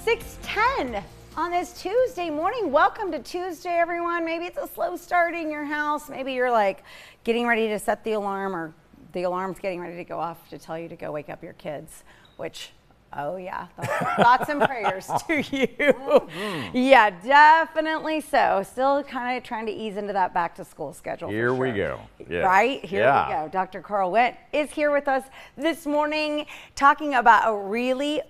6:10 on this Tuesday morning. Welcome to Tuesday, everyone. Maybe it's a slow start in your house. Maybe you're like getting ready to set the alarm, or the alarm's getting ready to go off to tell you to go wake up your kids, which, oh yeah, thoughts and prayers to you. Yeah, definitely so. Still kind of trying to ease into that back to school schedule. Here we go. Yeah. Right? Here we go. Dr. Karl is here with us this morning talking about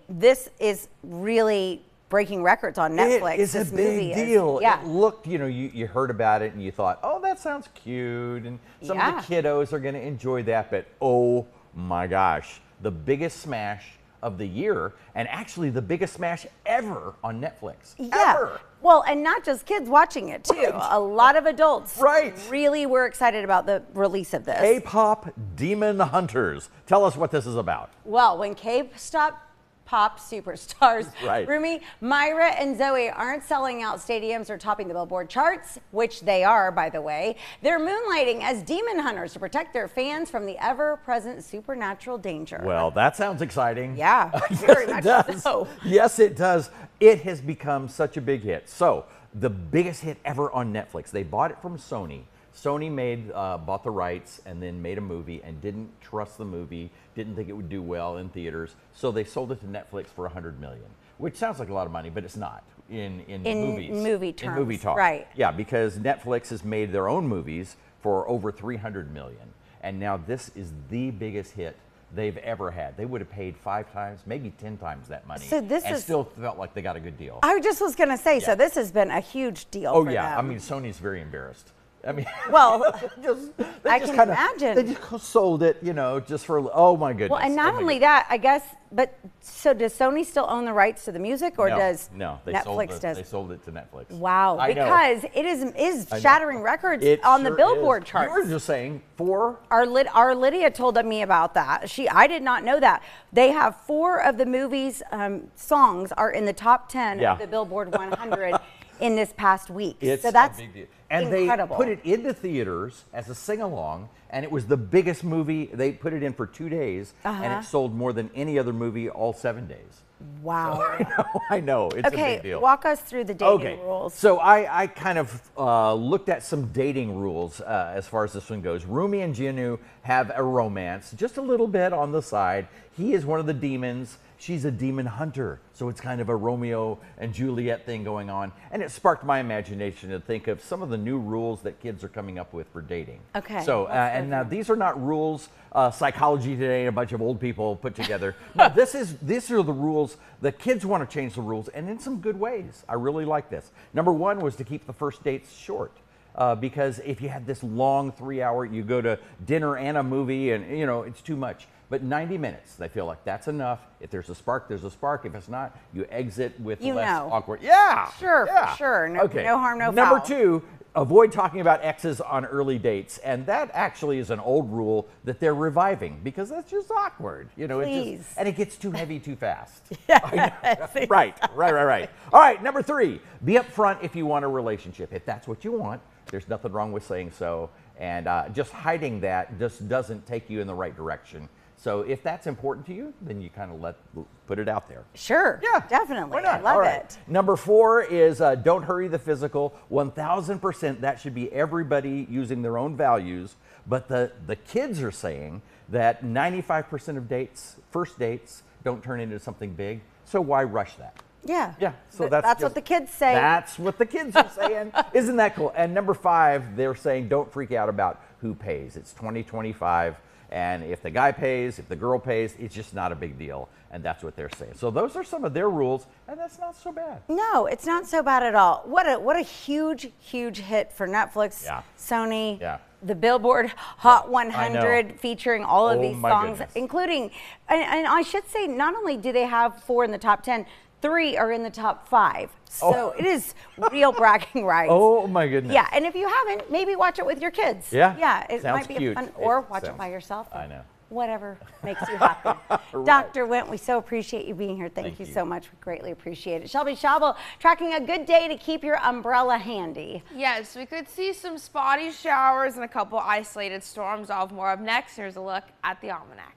this is really breaking records on Netflix. It's a big deal. Yeah. It looked, you heard about it and you thought, oh, that sounds cute. And some of the kiddos are going to enjoy that. But oh my gosh, the biggest smash of the year, and actually the biggest smash ever on Netflix. Yeah. Ever. Well, and not just kids watching it too. Right. A lot of adults really were excited about the release of this. K-pop Demon Hunters. Tell us what this is about. Well, when K-pop superstars Rumi, Myra, and Zoe aren't selling out stadiums or topping the Billboard charts, which they are, by the way, they're moonlighting as demon hunters to protect their fans from the ever-present supernatural danger. Well, that sounds exciting. Yeah, very much so. Yes, it does. It has become such a big hit. So, the biggest hit ever on Netflix. They bought it from Sony. Sony bought the rights and then made a movie and didn't trust the movie, didn't think it would do well in theaters, so they sold it to Netflix for $100 million, which sounds like a lot of money, but it's not in movies. Movie terms. In movie talk. Right. Yeah, because Netflix has made their own movies for over $300 million, and now this is the biggest hit they've ever had. They would have paid 5 times, maybe 10 times that money, so still felt like they got a good deal. I just was going to say, so this has been a huge deal for them. I mean, Sony's very embarrassed. I mean, well, I can imagine. They just sold it, just for, oh my goodness. Well, and not only that, I guess, but so does Sony still own the rights to the music, or does Netflix They sold it to Netflix. Wow, because it is shattering records on the Billboard charts. You were just saying 4? Our Lydia told me about that. I did not know that. They have 4 of the movie's songs are in the top 10 of the Billboard 100 in this past week. So that's a big deal. And incredible. They put it into theaters as a sing-along, and it was the biggest movie. They put it in for 2 days, and it sold more than any other movie all 7 days. Wow. So I know. It's a big deal. Okay, walk us through the dating rules. So I kind of looked at some dating rules as far as this one goes. Rumi and Jianu have a romance, just a little bit on the side. He is one of the demons. She's a demon hunter, so it's kind of a Romeo and Juliet thing going on. And it sparked my imagination to think of some of the new rules that kids are coming up with for dating. Okay. So, and now these are not rules Psychology Today and a bunch of old people put together. No, these are the rules. The kids want to change the rules, and in some good ways. I really like this. Number 1 was to keep the first dates short. Because if you had this long 3-hour, you go to dinner and a movie, and it's too much. But 90 minutes, they feel like that's enough. If there's a spark, there's a spark. If it's not, you exit with less awkward. Yeah. Sure, for sure. No harm, no foul. Number 2, avoid talking about exes on early dates. And that actually is an old rule that they're reviving because that's just awkward. And it gets too heavy too fast. Right. All right, number 3, be upfront if you want a relationship. If that's what you want, there's nothing wrong with saying so. And just hiding that just doesn't take you in the right direction. So if that's important to you, then you kind of put it out there. Sure. Yeah. Definitely. Why not? I love it. Number 4 is don't hurry the physical. 1000%. That should be everybody using their own values. But the kids are saying that 95% of first dates, don't turn into something big. So why rush that? Yeah. Yeah. So that's what the kids say. That's what the kids are saying. Isn't that cool? And number 5, they're saying don't freak out about who pays. It's 2025. And if the guy pays, if the girl pays, it's just not a big deal. And that's what they're saying. So those are some of their rules, and that's not so bad. No, it's not so bad at all. What a huge hit for Netflix, Sony, the Billboard Hot 100 featuring all of these songs, including, and I should say, not only do they have 4 in the top 10, 3 are in the top 5. So it is real bragging rights. Oh my goodness. Yeah, and if you haven't, maybe watch it with your kids. Yeah. It Sounds might be cute. fun, or watch it by yourself. I know. Whatever makes you happy. Dr. Wendt, we so appreciate you being here. Thank you so much. We greatly appreciate it. Shelby Shabel tracking a good day to keep your umbrella handy. Yes, we could see some spotty showers and a couple isolated storms. I'll have more up next. Here's a look at the almanac.